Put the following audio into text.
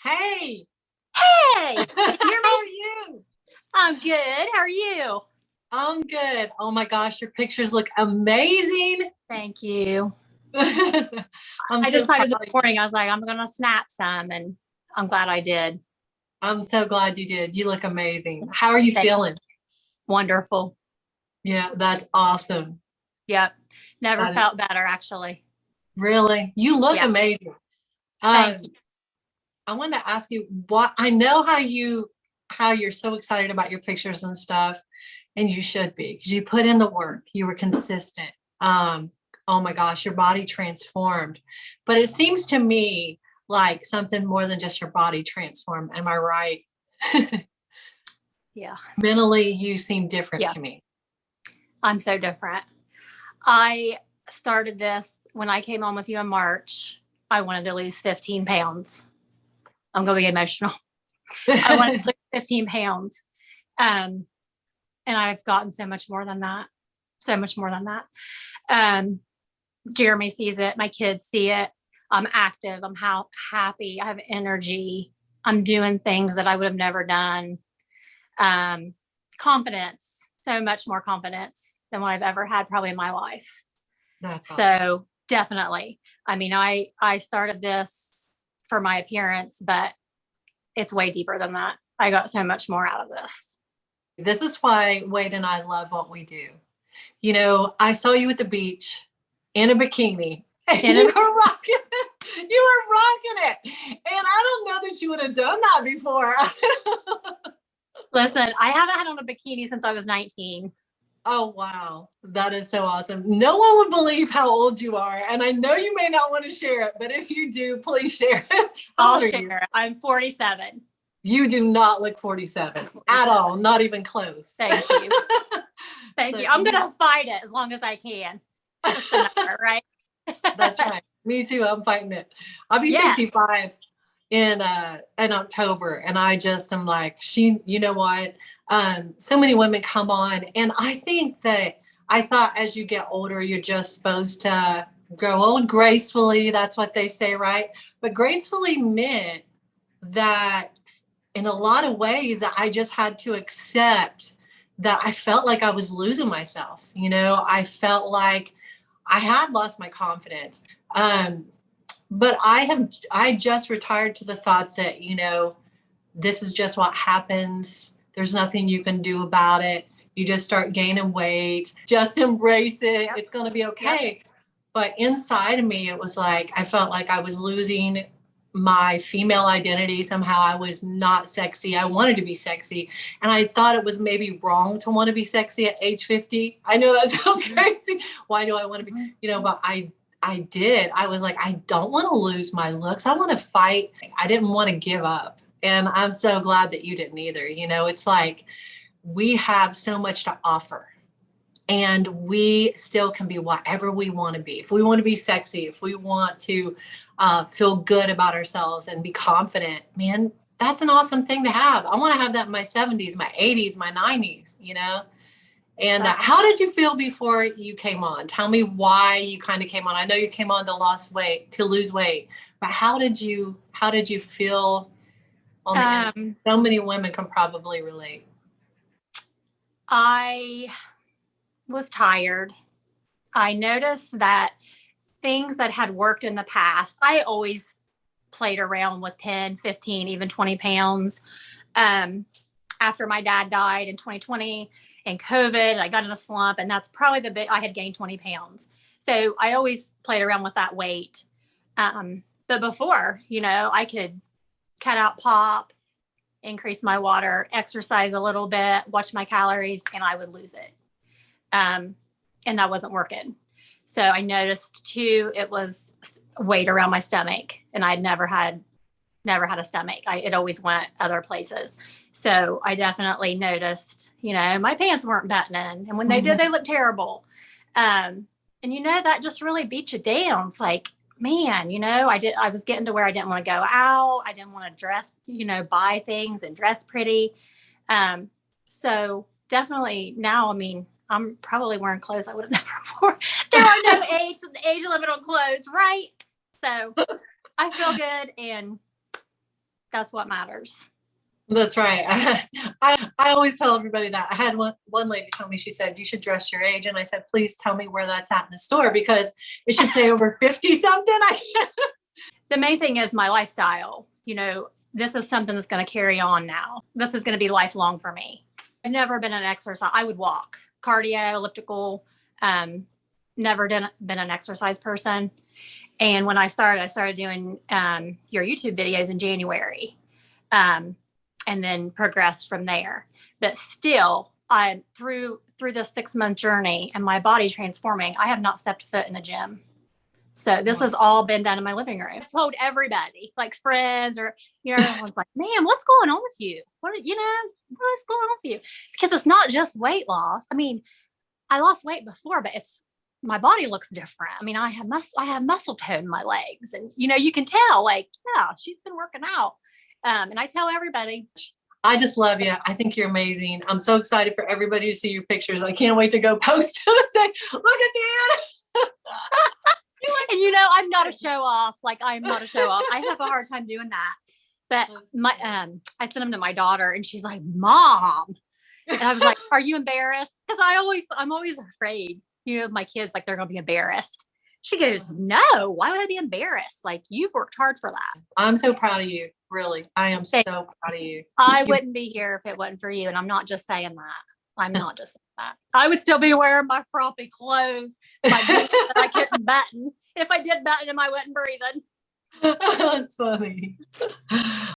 Hey, Hey, can you hear how me? are you? I'm good. How are you? I'm good. Oh my gosh, your pictures look amazing. Thank you. I'm I so decided this proud of you. morning, I was like, I'm going to snap some, and I'm glad I did. I'm so glad you did. You look amazing. How are you Thank feeling? Wonderful. Yeah, that's awesome. Yep. Never That is felt better, actually. really, you look Yeah. amazing. Thank you. Um, I wanted to ask you what I know how you're so excited about your pictures and stuff, and you should be because you put in the work, you were consistent. Um, oh my gosh, your body transformed. But it seems to me like something more than just your body transformed. Am I right? Yeah. Mentally, you seem different Yeah. to me. I'm so different. I started this when I came on with you in March. I wanted to lose 15 pounds. I'm going to be emotional. I wanted to lose 15 pounds. Um, and I've gotten so much more than that. So much more than that. Um, Jeremy sees it. My kids see it. I'm active. I'm happy. I have energy. I'm doing things that I would have never done. Um, Confidence, so much more confidence than what I've ever had probably in my life. That's awesome. So definitely. I mean, I started this for my appearance, but it's way deeper than that. I got so much more out of this. This is why Wade and I love what we do. You know, I saw you at the beach in a bikini and And you were rocking it. You were rocking it. And I don't know that you would have done that before. listen, I haven't had on a bikini since I was 19. Oh, wow. That is so awesome. No one would believe how old you are. And I know you may not want to share it, but if you do, please share it. How I'll old are you? share it. I'm 47. You do not look 47 at all, not even close. Thank you. Thank So you. I'm going to fight it as long as I can. That's the number, right? that's right. Me too. I'm fighting it. I'll be Yes. 55 in October, and I just am like, you know what? So many women come on, and I think that I thought as you get older, you're just supposed to grow old gracefully. That's what they say, right? But gracefully meant that in a lot of ways that I just had to accept that I felt like I was losing myself. You know, I felt like I had lost my confidence. Um, but I just retired to the thought that, you know, this is just what happens. There's nothing you can do about it. You just start gaining weight, just embrace it. Yep. It's going to be Yep. okay. But inside of me, it was like I felt like I was losing my female identity. Somehow I was not sexy. I wanted to be sexy. And I thought it was maybe wrong to want to be sexy at age 50. I know that sounds crazy. Why do I want to be, you know, but I did. I was like, I don't want to lose my looks. I want to fight. I didn't want to give up. And I'm so glad that you didn't either. You know, it's like we have so much to offer and we still can be whatever we want to be. If we want to be sexy, if we want to feel good about ourselves and be confident, man, that's an awesome thing to have. I want to have that in my 70s, my 80s, my 90s, you know? And how did you feel before you came on? Tell me why you kind of came on. I know you came on to lose weight, but how did you feel on the inside? So many women can probably relate. I was tired. I noticed that things that had worked in the past, I always played around with 10, 15, even 20 pounds. Um, After my dad died in 2020 and COVID, I got in a slump, and that's probably the bit I had gained 20 pounds. So I always played around with that weight. But before, I could cut out pop, increase my water, exercise a little bit, watch my calories, and I would lose it. And that wasn't working. So I noticed too, it was weight around my stomach, and I'd never had a stomach. It always went other places. So I definitely noticed, my pants weren't buttoning, and when they did, they looked terrible. And that just really beat you down. It's like, man, I was getting to where I didn't want to go out. I didn't want to dress, buy things and dress pretty. So definitely now, I mean, I'm probably wearing clothes I would have never worn. There are no age limit on clothes, right? So I feel good, and That's what matters. That's right. I always tell everybody that. I had one lady tell me, she said, you should dress your age. And I said, please tell me where that's at in the store, because it should say over 50 something. I guess. The main thing is my lifestyle. You know, this is something that's going to carry on now. This is going to be lifelong for me. I've never been an exercise. I would walk, cardio, elliptical, never been an exercise person. And when I started doing your YouTube videos in January. And then progressed from there. But still, I through this 6-month journey and my body transforming, I have not stepped foot in a gym. So this has all been done in my living room. I've told everybody, like friends or, you know, everyone's like, man, what's going on with you? What's going on with you? Because it's not just weight loss. I mean, I lost weight before, but my body looks different. I mean, I have muscle tone in my legs, and, you know, you can tell, like, yeah, she's been working out. And I tell everybody. I just love you. I think you're amazing. I'm so excited for everybody to see your pictures. I can't wait to go post them and say, look at Deanna. And, you know, I'm not a show off. Like, I'm not a show off. I have a hard time doing that. But I sent them to my daughter, and she's like, Mom. And I was like, are you embarrassed? Because I'm always afraid, you know, my kids, like, they're going to be embarrassed. She goes, no, why would I be embarrassed? Like, you've worked hard for that. I'm so proud of you. Really. I am so proud of you. I wouldn't be here if it wasn't for you. And I'm not just saying that. I'm not just saying that. I would still be wearing my frumpy clothes, my jeans that I couldn't button. If I did button them, I wasn't breathing. That's funny.